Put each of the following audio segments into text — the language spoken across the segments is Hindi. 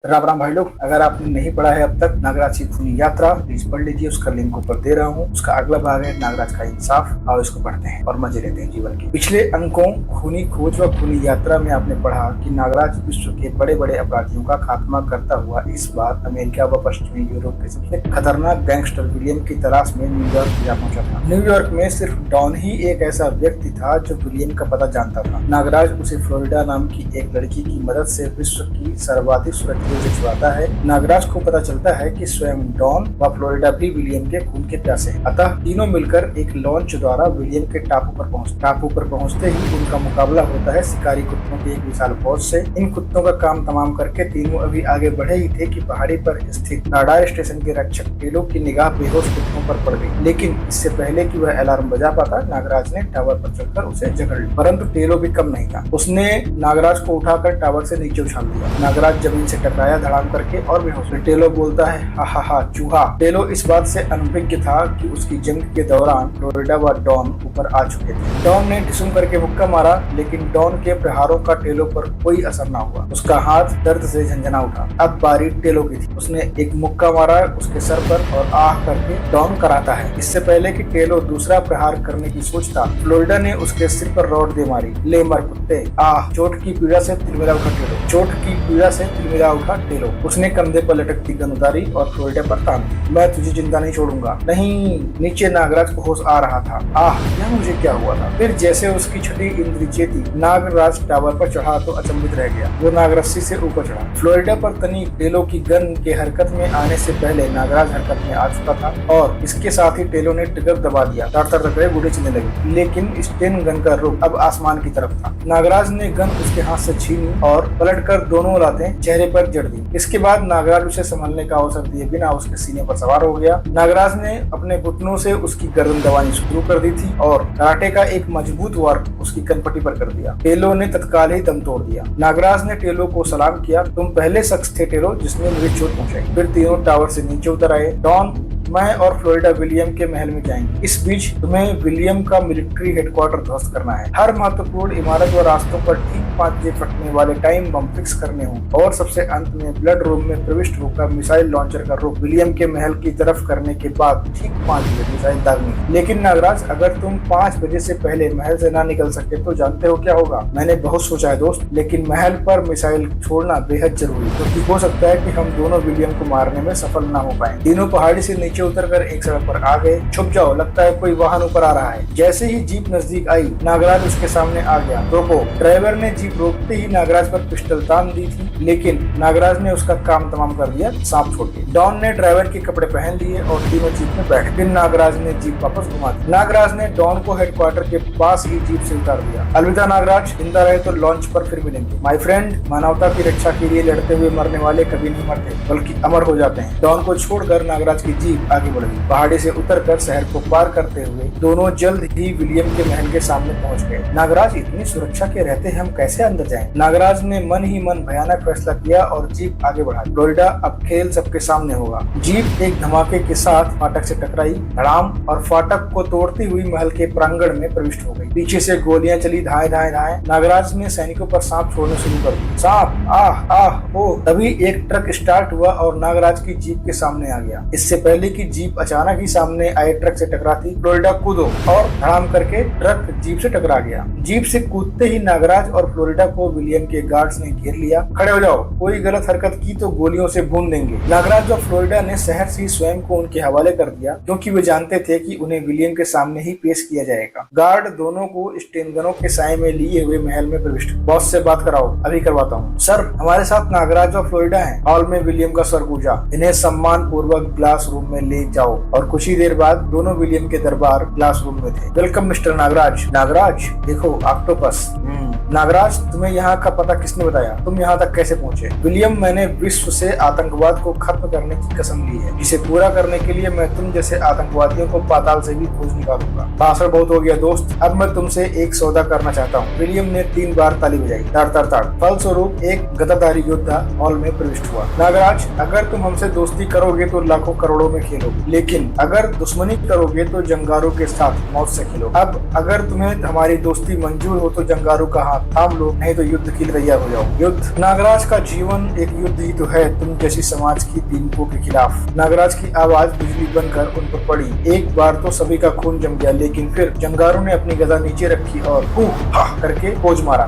राम राम भाई लोग, अगर आपने नहीं पढ़ा है अब तक नागराज की खूनी यात्रा, प्लीज पढ़ लीजिए। उसका लिंक ऊपर दे रहा हूँ। उसका अगला भाग है नागराज का इंसाफ। और इसको पढ़ते हैं और मजे लेते हैं जीवन के। पिछले अंकों खूनी खोज व खूनी यात्रा में आपने पढ़ा कि नागराज विश्व के बड़े बड़े अपराधियों का खात्मा करता हुआ इस बार अमेरिका व पश्चिमी यूरोप के सबसे खतरनाक गैंगस्टर विलियम की तलाश में न्यूयॉर्क जा पहुंचा था। न्यूयॉर्क में सिर्फ डॉन ही एक ऐसा व्यक्ति था जो विलियम का पता जानता था। नागराज उसे फ्लोरिडा नाम की एक लड़की की मदद से विश्व की सर्वाधिक सुरक्षित से छुड़ाता है। नागराज को पता चलता है कि स्वयं डॉन व फ्लोरिडा भी विलियम के खून के प्यासे हैं। अतः तीनों मिलकर एक लॉन्च द्वारा विलियम के टापू पर पहुंचते ही उनका मुकाबला होता है शिकारी कुत्तों की एक विशाल फौज से। इन कुत्तों का काम तमाम करके तीनों अभी आगे बढ़े ही थे कि पहाड़ी पर स्थित राडार स्टेशन के रक्षक टेलो की निगाह बेहोश कुत्तों पर पड़ गई। लेकिन इससे पहले कि वह अलार्म बजा पाता, नागराज ने टावर पर चढ़कर उसे जकड़ लिया। परंतु टेलो भी कम नहीं था। उसने नागराज को उठाकर टावर से नीचे उछाल दिया। नागराज जमीन से टकराया धड़ाम करके और बेहोश। टेलो बोलता है, हा हा हा चूहा। टेलो इस बात से अनभिज्ञ था कि उसकी जंग के दौरान फ्लोरिडा व डॉन ऊपर आ चुके थे। डॉन ने ढिसुम करके मुक्का मारा, लेकिन डॉन के प्रहारों का टेलो पर कोई असर न हुआ। उसका हाथ दर्द से झंझना उठा। अब बारी टेलो की थी। उसने एक मुक्का मारा उसके सर पर और आह करके डॉन कराता है। इससे पहले कि टेलो दूसरा प्रहार करने की सोचता, फ्लोरिडा ने उसके सिर पर रॉड दे मारी। ले मर कुत्ते। आह। चोट की पीड़ा से तिलमिला उठा टेलो। चोट की पीड़ा से तिलमिला उठा टेलो। उसने कंधे पर लटकती गन उतारी और फ्लोरिडा पर तान दी। मैं तुझे जिंदा नहीं छोड़ूंगा। नहीं। नीचे नागराज को होश आ रहा था। आह, यह मुझे क्या हुआ था। फिर जैसे उसकी छठी इंद्री चेती, नागराज टावर पर चढ़ा तो अचंभित रह गया। वो नागरस्सी से ऊपर चढ़ा। फ्लोरिडा पर तनी टेलो की गन के हरकत में आने से पहले नागराज हरकत में आ चुका था और इसके साथ ही टेलो ने ट्रिगर दबा दिया। तर गोली चलने लगी, लेकिन स्टेन गन का रुख अब आसमान की तरफ था। नागराज ने गन उसके हाथ से छीनी और पलटकर दोनों लातें चेहरे पर जड़ दी। इसके बाद नागराज उसे संभलने का अवसर दिए बिना उसके सीने पर सवार हो गया। नागराज ने अपने घुटनों से उसकी गर्दन दबानी शुरू कर दी थी और कराटे का एक मजबूत वार उसकी कनपटी पर कर दिया। टेलो ने तत्काल ही दम तोड़ दिया। नागराज ने टेलो को सलाम किया। तुम पहले शख्स थे टेलो जिसने मुझे चोट पहुंचाई। फिर तीनों टावर से नीचे उतर आए। डॉन, मैं और फ्लोरिडा विलियम के महल में जाएंगे। इस बीच तुम्हें विलियम का मिलिट्री हेडक्वार्टर ध्वस्त करना है। हर महत्वपूर्ण इमारत व रास्तों पर ठीक 5 बजे फटने वाले टाइम बम फिक्स करने हों और सबसे अंत में ब्लड रूम में प्रविष्ट होकर मिसाइल लॉन्चर का रुख विलियम के महल की तरफ करने के बाद ठीक 5 बजे मिसाइल दागनी। लेकिन नागराज, अगर तुम 5 बजे से पहले महल से ना निकल सके तो जानते हो क्या होगा। मैंने बहुत सोचा है दोस्त, लेकिन महल पर मिसाइल छोड़ना बेहद जरूरी, क्योंकि हो सकता है कि हम दोनों विलियम को मारने में सफल न हो पाए। तीनों पहाड़ी से नीचे उतरकर एक सड़क पर आ गए। छुप जाओ, लगता है कोई वाहन ऊपर आ रहा है। जैसे ही जीप नजदीक आई, नागराज उसके सामने आ गया। रोको। ड्राइवर ने जीप रोकते ही नागराज पर पिस्टल तान दी थी, लेकिन नागराज ने उसका काम तमाम कर दिया, सांप छोड़ के। डॉन ने ड्राइवर के कपड़े पहन लिए और तीनों जीप में बैठ। फिर नागराज ने जीप वापस घुमा दी। नागराज ने डॉन को हेडक्वार्टर के पास ही जीप से उतार दिया। अलविदा नागराज, जिंदा रहे तो लॉन्च पर फिर मिलेंगे। माय फ्रेंड, मानवता की रक्षा के लिए लड़ते हुए मरने वाले कभी नहीं मरते, बल्कि अमर हो जाते हैं। डॉन को छोड़कर नागराज की जीप आगे बढ़ गई। पहाड़ी से उतरकर शहर को पार करते हुए दोनों जल्द ही विलियम के महल के सामने पहुंच गए। नागराज, इतनी सुरक्षा के रहते हम कैसे अंदर जाएं? नागराज ने मन ही मन भयानक फैसला किया और जीप आगे बढ़ाई। फ्लोरिडा, अब खेल सबके सामने होगा। जीप एक धमाके के साथ फाटक से टकराई, धड़ाम, और फाटक को तोड़ती हुई महल के प्रांगण में प्रविष्ट हो गई। पीछे से गोलियां चली, धाए धाए धाए। नागराज ने सैनिकों पर सांप छोड़ने शुरू कर दी। सांप, आह आह ओ। तभी एक ट्रक स्टार्ट हुआ और नागराज की जीप के सामने आ गया। इससे पहले कि जीप अचानक ही सामने आए ट्रक से टकराती, फ्लोरिडा कूदो, और धड़ाम करके ट्रक जीप से टकरा गया। जीप से कूदते ही नागराज और फ्लोरिडा को विलियम के गार्ड्स ने घेर लिया। खड़े हो जाओ, कोई गलत हरकत की तो गोलियों से भून देंगे। नागराज और फ्लोरिडा ने शहर से स्वयं को उनके हवाले कर दिया, क्योंकि वे जानते थे कि उन्हें विलियम के सामने ही पेश किया जाएगा। गार्ड दोनों को स्टेनगनों के साए में लिए हुए महल में प्रविष्ट। बॉस से बात कराओ, अभी करवाता हूँ। सर, हमारे साथ नागराज और फ्लोरिडा हैं। हॉल में विलियम का स्वर गूंजा। इन्हें सम्मान पूर्वक ग्लास रूम में ले जाओ। और कुछ ही देर बाद दोनों विलियम के दरबार ग्लास रूम में थे। Welcome mister Nagraj. नागराज, देखो ऑक्टोपस। नागराज, तुम्हें यहाँ का पता किसने बताया? तुम यहाँ तक कैसे पहुँचे? विलियम, मैंने विश्व से आतंकवाद को खत्म करने की कसम ली है, जिसे पूरा करने के लिए मैं तुम जैसे आतंकवादियों को पाताल से भी खोज निकालूंगा। भाषण बहुत हो गया दोस्त, अब मैं तुमसे एक सौदा करना चाहता हूँ। विलियम ने 3 बार ताली बजाई। ताड़ ताड़ ताड़। फलस्वरूप एक गदाधारी योद्धा हॉल में प्रविष्ट हुआ। नागराज, अगर तुम हमसे दोस्ती करोगे तो लाखों करोड़ों में खेलोगे, लेकिन अगर दुश्मनी करोगे तो जंगारों के साथ मौत से खेलो। अब अगर तुम्हें हमारी दोस्ती मंजूर हो तो जंगारों का हाथ थाम लो, नहीं तो युद्ध के लिए तैयार हो जाओ। युद्ध। नागराज का जीवन एक युद्ध ही तो है, तुम जैसी समाज की दीनकों के खिलाफ। नागराज की आवाज बिजली बनकर उन पर पड़ी। एक बार तो सभी का खून जम गया, लेकिन फिर जंगारों ने अपनी गदा नीचे रखी और करके पोज मारा।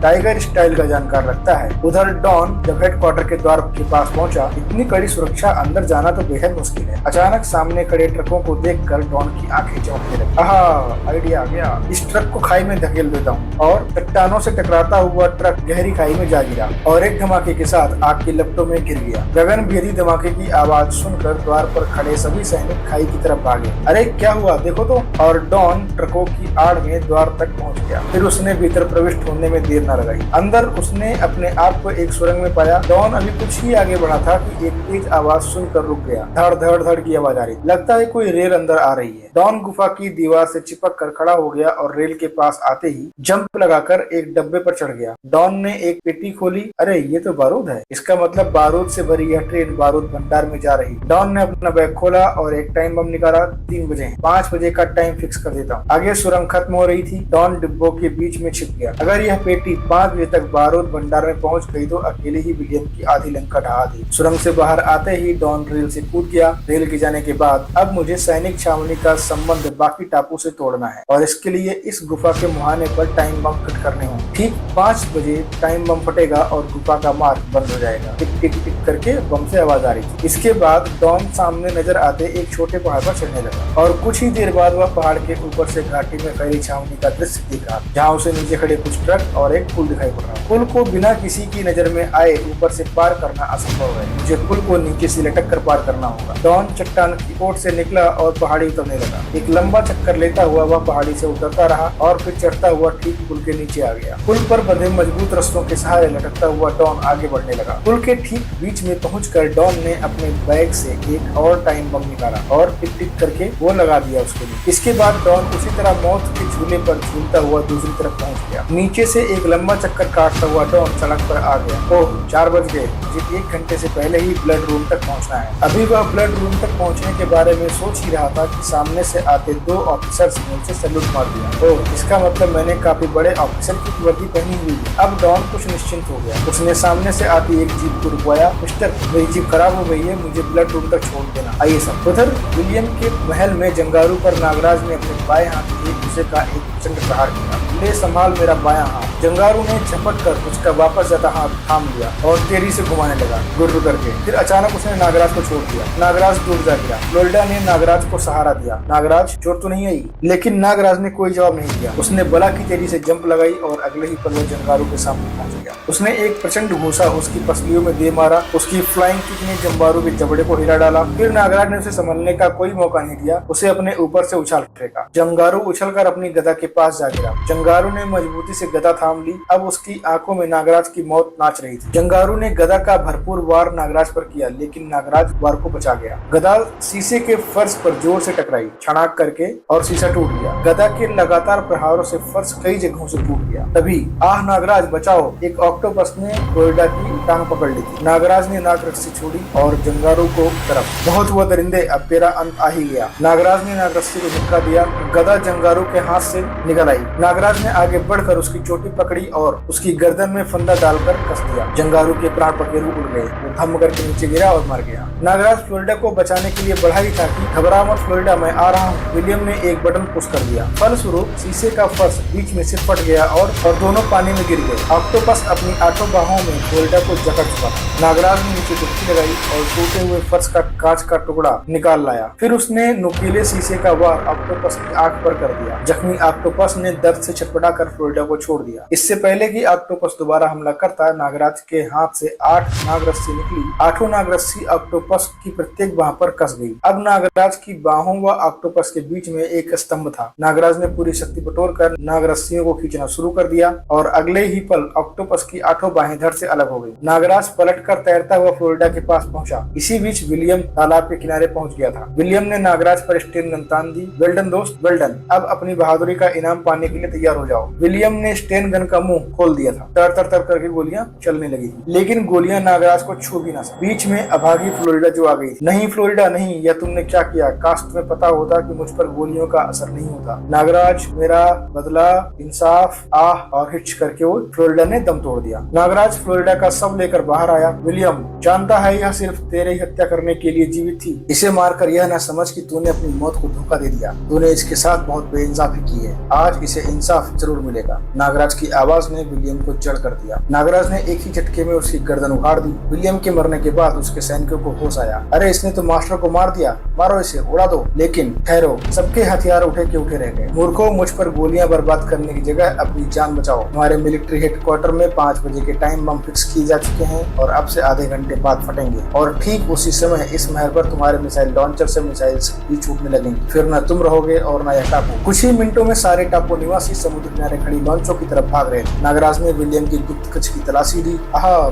टाइगर स्टाइल का जानकार लगता है। उधर डॉन जब हेडक्वार्टर के द्वार के पास पहुंचा, इतनी कड़ी सुरक्षा, अंदर जाना तो बेहद मुश्किल है। अचानक सामने खड़े ट्रकों को देखकर डॉन की आंखें चौंकने लगी। आइडिया आ गया, इस ट्रक को खाई में धकेल देता हूँ। और चट्टानों से टकराता हुआ ट्रक गहरी खाई में जा गिरा और एक धमाके के साथ आग की लपटों में गिर गया। गगनभेदी धमाके की आवाज सुनकर द्वार पर खड़े सभी सैनिक खाई की तरफ भागे। अरे क्या हुआ देखो तो। और डॉन ट्रकों की आड़ में द्वार तक पहुंच गया। फिर उसने भीतर प्रविष्ट होने में देर न लगाई। अंदर उसने अपने आप को एक सुरंग में पाया। डॉन अभी कुछ ही आगे बढ़ा था कि एक तेज आवाज सुनकर रुक गया। धड़ धड़ धड़ की आवाज आ रही, लगता है कोई रेल अंदर आ रही है। डॉन गुफा की दीवार से चिपक कर खड़ा हो गया और रेल के पास आते ही जंप लगाकर एक डब्बे पर चढ़ गया। डॉन ने एक पेटी खोली। अरे ये तो बारूद है, इसका मतलब बारूद से भरी यह ट्रेन बारूद भंडार में जा रही। डॉन ने अपना बैग खोला और एक टाइम बम निकाला। 3 बजे 5 बजे का टाइम फिक्स कर देता हूँ। आगे सुरंग खत्म हो रही थी। डॉन डिब्बों के बीच में छिप गया। अगर यह पेटी 5 बजे तक बारूद भंडार में पहुंच गई तो अकेले ही विलियम की आधी लंका ढहा दी। सुरंग से बाहर आते ही डॉन रेल से कूद गया। रेल के जाने के बाद अब मुझे सैनिक छावनी का संबंध बाकी टापू से तोड़ना है और इसके लिए इस गुफा के मुहाने पर टाइम बम फिट करने होंगे। ठीक 5 बजे टाइम बम फटेगा और गुफा का मार्ग बंद हो जाएगा। टिक टिक टिक करके बम से आवाज आ रही थी। इसके बाद डॉन सामने नजर आते एक छोटे पहाड़ पर चढ़ने लगा और कुछ ही देर बाद वह पहाड़ के ऊपर से घाटी में फैली छावनी का दृश्य दिख रहा, जहाँ उसे नीचे खड़े कुछ ट्रक और एक पुल दिखाई पड़ रहा। पुल को बिना किसी की नजर में आए ऊपर से पार करना असंभव है। मुझे पुल को नीचे से लटक कर पार करना होगा। डॉन चट्टान की ओट से निकला और पहाड़ी उतरने लगा। एक लंबा चक्कर लेता हुआ वह पहाड़ी से उतरता रहा और फिर चढ़ता हुआ ठीक पुल के नीचे आ गया। पुल पर बंधे मजबूत रस्सों के सहारे लटकता हुआ डॉन आगे बढ़ने लगा। पुल के ठीक बीच में पहुंचकर डॉन ने अपने बैग से एक और टाइम बम निकाला और टिक टिक करके वो लगा दिया उसके लिए। इसके बाद डॉन उसी तरह मौत के झूले पर झूलता हुआ दूसरी तरफ पहुंच गया। नीचे से एक लंबा चक्कर काटता हुआ डॉन सड़क पर आ गया। ओह 4 बज गए, मुझे 1 घंटे से पहले ही ब्लड रूम तक पहुंचना है। अभी वह ब्लड रूम तक पहुंचने के बारे में सोच ही रहा था कि सामने से आते 2 ऑफिसर्स ने उसे सैल्यूट मार दिया। ओह इसका मतलब मैंने काफी बड़े ऑफिसर की वर्दी पहनी हुई है। अब डॉन कुछ निश्चिंत हो गया। उसने सामने से आती एक जीप को रुकवाया। मिस्टर मेरी जीप खराब हो गई है, मुझे ब्लड रूम तक छोड़ देना। आइए सब। उधर विलियम के महल में जंगारू पर नागराज ने अपने बाएं हाथ से दूसरे का एक प्रचंड प्रहार किया। ले संभाल मेरा बायां हाथ। जंगारू ने झपट कर उसका वापस जाता हाथ थाम लिया और तेजी से घुमाने लगा गुर्र करके। फिर अचानक उसने नागराज को छोड़ दिया। नागराज डूब जा गिरा। फ्लोरिडा ने नागराज को सहारा दिया। नागराज चोट तो नहीं आई? लेकिन नागराज ने कोई जवाब नहीं दिया। उसने बला की तेजी से जंप लगाई और अगले ही पल वो जंगारू के सामने पहुंच गया। उसने एक प्रचंड घूसा उसकी पसलियों में दे मारा। उसकी फ्लाइंग किक ने जंगारू के जबड़े को हिला डाला। फिर नागराज ने उसे संभलने का कोई मौका नहीं दिया। उसे अपने ऊपर से उछाल फेंका। जंगारू उछलकर अपनी गदा के पास जा गिरा। जंगारू ने मजबूती से गदा थाम ली। अब उसकी आंखों में नागराज की मौत नाच रही थी। जंगारू ने गदा का भरपूर वार नागराज पर किया, लेकिन नागराज वार को बचा गया। गदा शीशे के फर्श पर जोर से टकराई छड़ाक करके और शीशा टूट गया। गदा के लगातार प्रहारों से फर्श कई जगहों से टूट गया। तभी आह नागराज बचाओ, एक ऑक्टोपस ने फ्लोरिडा की टांग पकड़ ली थी। नागराज ने नाग रस्सी छोड़ी और जंगारू को तरफ। बहुत हुआ दरिंदे, अब तेरा अंत आ ही गया। नागराज ने नाग रस्सी को झटका दिया। गदा जंगारू के हाथ से निकल आई। नागराज ने आगे बढ़कर उसकी चोटी पकड़ी और उसकी गर्दन में फंदा डालकर कस दिया। जंगारू के प्राण पखेरु उड़ गए। वो धम करके नीचे गिरा और मर गया। नागराज फ्लोरिडा को बचाने के लिए बढ़ा ही था कि घबरा मत फ्लोरिडा, मैं आ रहा हूँ। विलियम ने एक बटन पुश कर दिया। फलस्वरूप शीशे का फर्श बीच में से फट गया और दोनों पानी में गिर गए। ऑक्टोपस अपनी 8 बाहों में फ्लोरिडा को जकड़ चुका था। नागराज ने नीचे डुबकी लगाई और टूटे हुए फर्श का कांच का टुकड़ा निकाल लाया। फिर उसने नुकीले शीशे का वार ऑक्टोपस की आंख पर कर दिया। जख्मी ऑक्टोपस ने दर्द से छटपटा कर फ्लोरिडा को छोड़ दिया। इससे पहले कि ऑक्टोपस दोबारा हमला करता, नागराज के हाथ से 8 नाग रस्सी निकली। 8 नाग रस्सी ऑक्टोपस की प्रत्येक बाह पर कस गई। अब नागराज की बाहों व ऑक्टोपस के बीच में एक स्तंभ था। नागराज ने पूरी शक्ति बटोरकर नाग रस्सियों को खींचना शुरू कर दिया और अगले ही पल ऑक्टोपस की 8 बाहें धड़ से अलग हो गई। नागराज पलटकर तैरता हुआ फ्लोरिडा के पास पहुंचा। इसी बीच विलियम तालाब के किनारे पहुंच गया था। विलियम ने नागराज पर स्टेन तान दी। वेल्डन दोस्त, वेल्डन। अब अपनी बहादुरी का इनाम पाने के लिए तैयार तैयार हो जाओ। विलियम ने स्टेन गन का मुंह खोल दिया था। तर तर तर करके गोलियां चलने लगी थी, लेकिन गोलियां नागराज को छू भी ना सकी। बीच में अभागी फ्लोरिडा जो आ गई। नहीं फ्लोरिडा नहीं, यह तुमने क्या किया? काश तुम्हें पता होता कि मुझ पर गोलियों का असर नहीं होता। नागराज, मेरा बदला, इंसाफ, आह और हिच करके वो फ्लोरिडा ने दम तोड़ दिया। नागराज फ्लोरिडा का शव लेकर बाहर आया। विलियम, जानता है यह सिर्फ तेरे ही हत्या करने के लिए जीवित थी। इसे मारकर यह ना समझ कि तूने अपनी मौत को धोखा दे दिया। तूने इसके साथ बहुत बेइंसाफी की है। आज इसे इंसाफ जरूर मिलेगा। नागराज की आवाज ने विलियम को जड़ कर दिया। नागराज ने एक ही झटके में उसकी गर्दन उखाड़ दी। विलियम के मरने के बाद उसके सैनिकों को होश आया। अरे इसने तो मास्टर को मार दिया, मारो इसे, उड़ा दो। लेकिन ठहरो, सबके हथियार उठे के उठे रह गए। मूर्खों, मुझ पर गोलियां बर्बाद करने की जगह अपनी जान बचाओ। हमारे मिलिट्री हेडक्वार्टर में 5 बजे के टाइम बम फिक्स किए जा चुके हैं और अब से आधे घंटे बाद फटेंगे और ठीक उसी समय इस महल पर तुम्हारे मिसाइल लॉन्चर से मिसाइल भी छूटने लगेंगे। फिर न तुम रहोगे और न यह टापू। कुछ ही मिनटों में सारे टापू निवासी समुद्र किनारे खड़ी लॉन्चों की तरफ भाग रहे थे। नागराज ने विलियम की गुप्त कक्ष की तलाशी दी।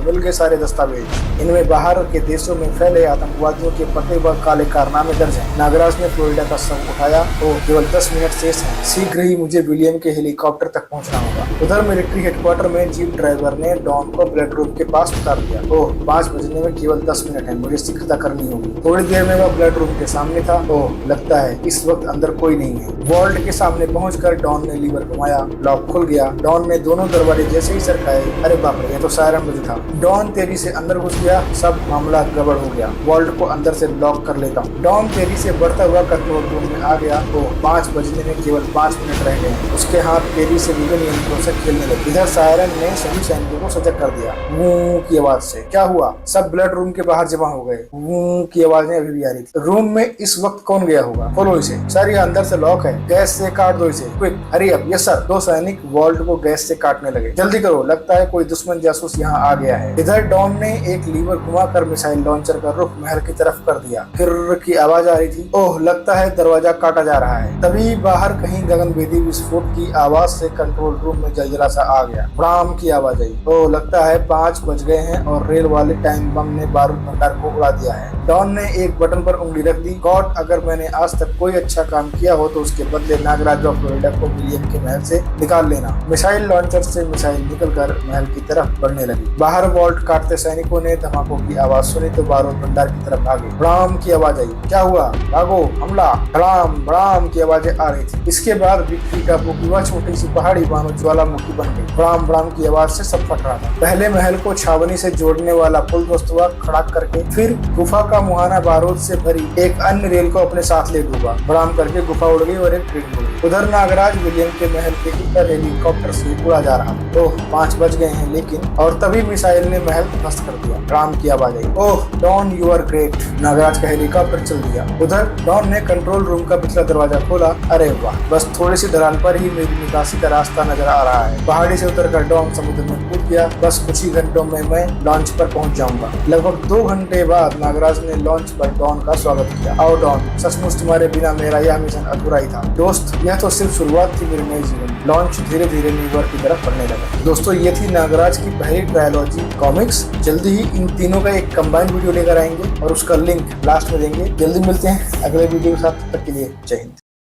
मिल गए सारे दस्तावेज। इनमें बाहर के देशों में फैले आतंकवादियों के पते व काले कारनामे दर्ज हैं। नागराज ने फ्लोरिडा का शव उठाया। केवल 10 मिनट शेष हैं। शीघ्र ही मुझे विलियम के हेलीकॉप्टर तक पहुंचना होगा। उधर मिलिट्री हेडक्वार्टर में जीप ड्राइवर ने डॉन को ब्लड रूम के पास उतार दिया। 5 बजने में केवल 10 मिनट है, मुझे शीघ्रता करनी होगी। थोड़ी देर में वह ब्लड रूम के सामने था। लगता है इस वक्त अंदर कोई नहीं है। वॉल्ट के सामने पहुंचकर डॉन ने लीवर घुमाया। लॉक खुल गया। डॉन ने दोनों दरवाजे जैसे ही सरकाए, अरे बाप रे, यह तो सायरन बज था। डॉन तेजी से अंदर घुस गया। सब मामला गड़बड़ हो गया। वॉल्ट को अंदर से लॉक कर लेता हूँ। डॉन तेजी से बढ़ता हुआ कंट्रोल रूम में आ गया। 5 बजने में केवल 5 मिनट रह गए। उसके हाथ तेजी से विभिन्न यंत्रों से खेलने लगे। इधर सायरन ने सभी सैनिकों को सजग कर दिया। वू की आवाज से। क्या हुआ? सब ब्लड रूम के बाहर जमा हो गए। वू की आवाजें अभी भी आ रही थी। रूम में इस वक्त कौन गया होगा? खोलो इसे। सर ये अंदर से लॉक है। गैस से काट दो इसे, quick, hurry up. Yes sir. 2 सैनिक वॉल्ट को गैस से काटने लगे। जल्दी करो, लगता है कोई दुश्मन जासूस यहाँ आ गया है। इधर डॉन ने एक लीवर घुमाकर मिसाइल लॉन्चर का रुख महल की तरफ कर दिया। किर्र की आवाज आ रही थी। लगता है दरवाजा काटा जा रहा है। तभी बाहर कहीं गगनभेदी विस्फोट की आवाज से कंट्रोल रूम में जलजला सा आ गया। ब्राम की आवाज आई। लगता है 5 बज गए हैं और रेल वाले टाइम बम ने बारूद भंडार को उड़ा दिया है। डॉन ने एक बटन पर उंगली रख दी। गॉड, अगर मैंने आज तक कोई अच्छा काम किया हो तो उसके बदले नागराज और फ्लोरिडा को विलियम के महल से निकाल लेना। मिसाइल लॉन्चर से मिसाइल निकलकर महल की तरफ बढ़ने लगी। बाहर वॉल्ट काटते सैनिकों ने धमाकों की आवाज सुनी तो बारूद भंडार की तरफ भागे। ब्राम की आवाज आई। क्या हुआ? भागो, हमला। ब्राम ब्राम की आवाजें आ रही थी। इसके बाद विक्ट्री टापू की वह छोटी सी पहाड़ी मानो ज्वालामुखी बन गई। ब्राम ब्राम की आवाज से सब फट रहा था। पहले महल को छावनी से जोड़ने वाला पुल ध्वस्त हुआ खड़ा करके, फिर गुफा का मुहाना बारूद से भरी एक अन्य रेल को अपने साथ ले डूबा। ब्राम करके गुफा उड़ गई और एक ट्रेन उड़ गई। उधर नागराज विलियम के महल के ऊपर हेलीकॉप्टर से उड़ा जा रहा। 5 बज गए हैं लेकिन, और तभी मिसाइल ने महल ध्वस्त कर दिया। ब्राम की आवाज आई। Don, you are great. Nagraj का हेलीकॉप्टर चल दिया। उधर डॉन ने कंट्रोल रूम का पिछला दरवाजा खोला। अरे वाह, बस थोड़ी सी ढलान पर ही मेरी निकासी का रास्ता नजर आ रहा है। पहाड़ी से उतरकर डॉन समुद्र में कूद गया। बस कुछ ही घंटों में मैं लॉन्च पर पहुंच जाऊंगा। लगभग 2 घंटे बाद नागराज ने लॉन्च पर डॉन का स्वागत किया। आओ डॉन, सचमुच तुम्हारे बिना मेरा यह मिशन अधूरा ही था। दोस्त, यह तो सिर्फ शुरुआत थी मेरे नए जीवन। लॉन्च धीरे धीरे न्यूयॉर्क की तरफ बढ़ने लगा। दोस्तों, ये थी नागराज की पहली ट्रायलॉजी कॉमिक्स। जल्दी ही इन तीनों का एक कंबाइंड वीडियो लेकर आएंगे और उसका लिंक लास्ट में देंगे। जल्दी मिलते हैं अगले वीडियो के साथ। तब तक के लिए जय हिंद।